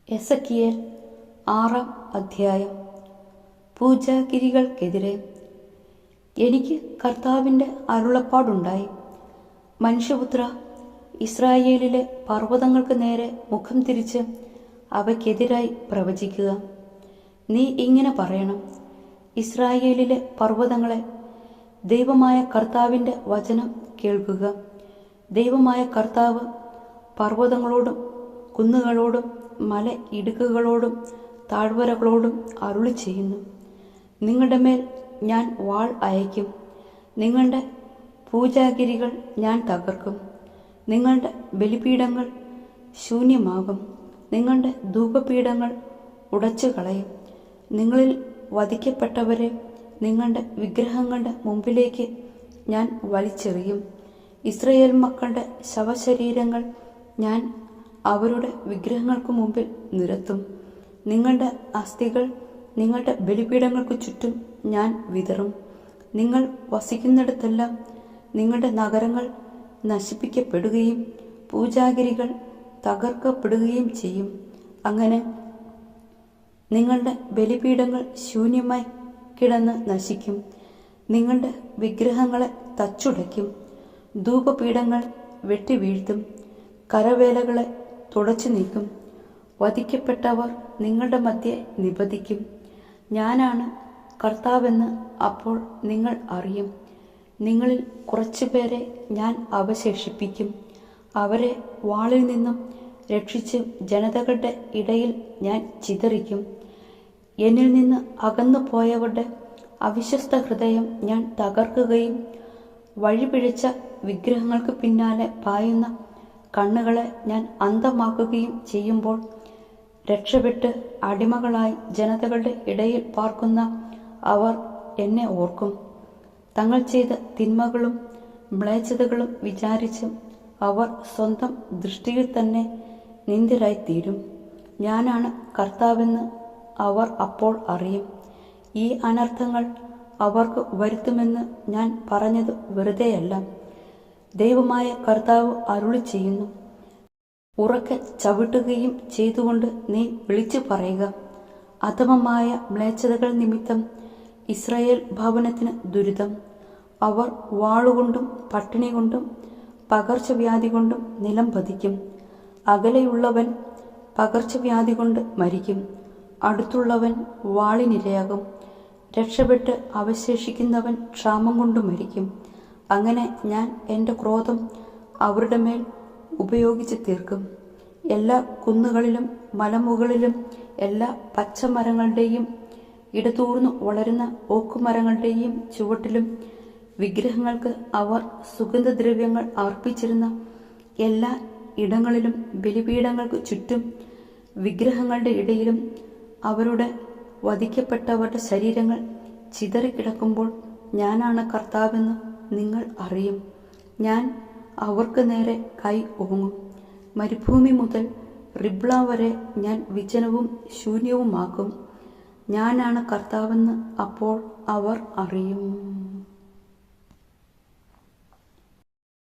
Ezekiel 6-ാം അധ്യായം. പൂജാഗിരികൾക്കെതിരെ. എനിക്ക് കർത്താവിൻ്റെ അരുളപ്പാടുണ്ടായി. മനുഷ്യപുത്ര, ഇസ്രായേലിലെ പർവ്വതങ്ങൾക്ക് നേരെ മുഖം തിരിച്ച് അവയ്ക്കെതിരായി പ്രവചിക്കുക. നീ ഇങ്ങനെ പറയണം: ഇസ്രായേലിലെ പർവ്വതങ്ങളെ, ദൈവമായ കർത്താവിൻ്റെ വചനം കേൾക്കുക. ദൈവമായ കർത്താവ് പർവ്വതങ്ങളോടും കുന്നുകളോടും മല ഇടുക്കുകളോടും താഴ്വരകളോടും അരുളി ചെയ്യുന്നു: നിങ്ങളുടെ മേൽ ഞാൻ വാൾ അയക്കും. നിങ്ങളുടെ പൂജാഗിരികൾ ഞാൻ തകർക്കും. നിങ്ങളുടെ ബലിപീഠങ്ങൾ ശൂന്യമാകും. നിങ്ങളുടെ ധൂപപീഠങ്ങൾ ഉടച്ചു കളയും. നിങ്ങളിൽ വധിക്കപ്പെട്ടവരെ നിങ്ങളുടെ വിഗ്രഹങ്ങളുടെ മുമ്പിലേക്ക് ഞാൻ വലിച്ചെറിയും. ഇസ്രായേൽ മക്കളുടെ ശവശരീരങ്ങൾ ഞാൻ അവരുടെ വിഗ്രഹങ്ങൾക്ക് മുമ്പിൽ നിരത്തും. നിങ്ങളുടെ അസ്ഥികൾ നിങ്ങളുടെ ബലിപീഠങ്ങൾക്ക് ചുറ്റും ഞാൻ വിതറും. നിങ്ങൾ വസിക്കുന്നിടത്തെല്ലാം നിങ്ങളുടെ നഗരങ്ങൾ നശിപ്പിക്കപ്പെടുകയും പൂജാഗിരികൾ തകർക്കപ്പെടുകയും ചെയ്യും. അങ്ങനെ നിങ്ങളുടെ ബലിപീഠങ്ങൾ ശൂന്യമായി കിടന്ന് നശിക്കും. നിങ്ങളുടെ വിഗ്രഹങ്ങളെ തച്ചുടയ്ക്കും. ധൂപപീഠങ്ങൾ വെട്ടിവീഴ്ത്തും. കരവേലകളെ തുടച്ചു നീക്കും. വധിക്കപ്പെട്ടവർ നിങ്ങളുടെ മധ്യേ നിബദിക്കും. ഞാനാണ് കർത്താവെന്ന് അപ്പോൾ നിങ്ങൾ അറിയും. നിങ്ങളിൽ കുറച്ചുപേരെ ഞാൻ അവശേഷിപ്പിക്കും. അവരെ വാളിൽ നിന്നും രക്ഷിച്ച് ജനതകളുടെ ഇടയിൽ ഞാൻ ചിതറിക്കും. എന്നിൽ നിന്ന് അകന്നു പോയവരുടെ അവിശ്വസ്ത ഹൃദയം ഞാൻ തകർക്കുകയും വഴിപിഴച്ച വിഗ്രഹങ്ങൾക്ക് പിന്നാലെ പായുന്ന കണ്ണുകളെ ഞാൻ അന്ധമാക്കുകയും ചെയ്യുമ്പോൾ, രക്ഷപ്പെട്ട് അടിമകളായി ജനതകളുടെ ഇടയിൽ പാർക്കുന്ന അവർ എന്നെ ഓർക്കും. തങ്ങൾ ചെയ്ത തിന്മകളും മ്ലേച്ഛതകളും വിചാരിച്ച് അവർ സ്വന്തം ദൃഷ്ടിയിൽ തന്നെ നിന്ദ്യരായിത്തീരും. ഞാനാണ് കർത്താവെന്ന് അവർ അപ്പോൾ അറിയും. ഈ അനർത്ഥങ്ങൾ അവർക്ക് വരുത്തുമെന്ന് ഞാൻ പറഞ്ഞത് വെറുതെയല്ല. ദൈവമായ കർത്താവ് അരുളി ചെയ്യുന്നു: ഉറക്കെ ചവിട്ടുകയും ചെയ്തുകൊണ്ട് നീ വിളിച്ചു പറയുക: അധമമായ മ്ലേച്ഛതകൾ നിമിത്തം ഇസ്രായേൽ ഭവനത്തിന് ദുരിതം. അവർ വാളുകൊണ്ടും പട്ടിണി കൊണ്ടും പകർച്ചവ്യാധി കൊണ്ടും നിലം പതിക്കും. അകലെയുള്ളവൻ പകർച്ചവ്യാധി കൊണ്ട് മരിക്കും. അടുത്തുള്ളവൻ വാളിനിരയാകും. രക്ഷപ്പെട്ട് അവശേഷിക്കുന്നവൻ ക്ഷാമം കൊണ്ട് മരിക്കും. അങ്ങനെ ഞാൻ എൻ്റെ ക്രോധം അവരുടെ മേൽ ഉപയോഗിച്ച് തീർക്കും. എല്ലാ കുന്നുകളിലും മലമുകളിലും എല്ലാ പച്ചമരങ്ങളുടെയും ഇടതൂർന്നു വളരുന്ന ഓക്കുമരങ്ങളുടെയും ചുവട്ടിലും വിഗ്രഹങ്ങൾക്ക് അവർ സുഗന്ധദ്രവ്യങ്ങൾ അർപ്പിച്ചിരുന്ന എല്ലാ ഇടങ്ങളിലും ബലിപീഠങ്ങൾക്ക് ചുറ്റും വിഗ്രഹങ്ങളുടെ ഇടയിലും അവരുടെ വധിക്കപ്പെട്ടവരുടെ ശരീരങ്ങൾ ചിതറിക്കിടക്കുമ്പോൾ ഞാനാണ് കർത്താവെന്ന് നിങ്ങൾ അറിയും. ഞാൻ അവർക്ക് നേരെ കൈ ഓങ്ങും. മരുഭൂമി മുതൽ റിബ്ല വരെ ഞാൻ വിജനവും ശൂന്യവുമാക്കും. ഞാനാണ് കർത്താവെന്ന് അപ്പോൾ അവർ അറിയും.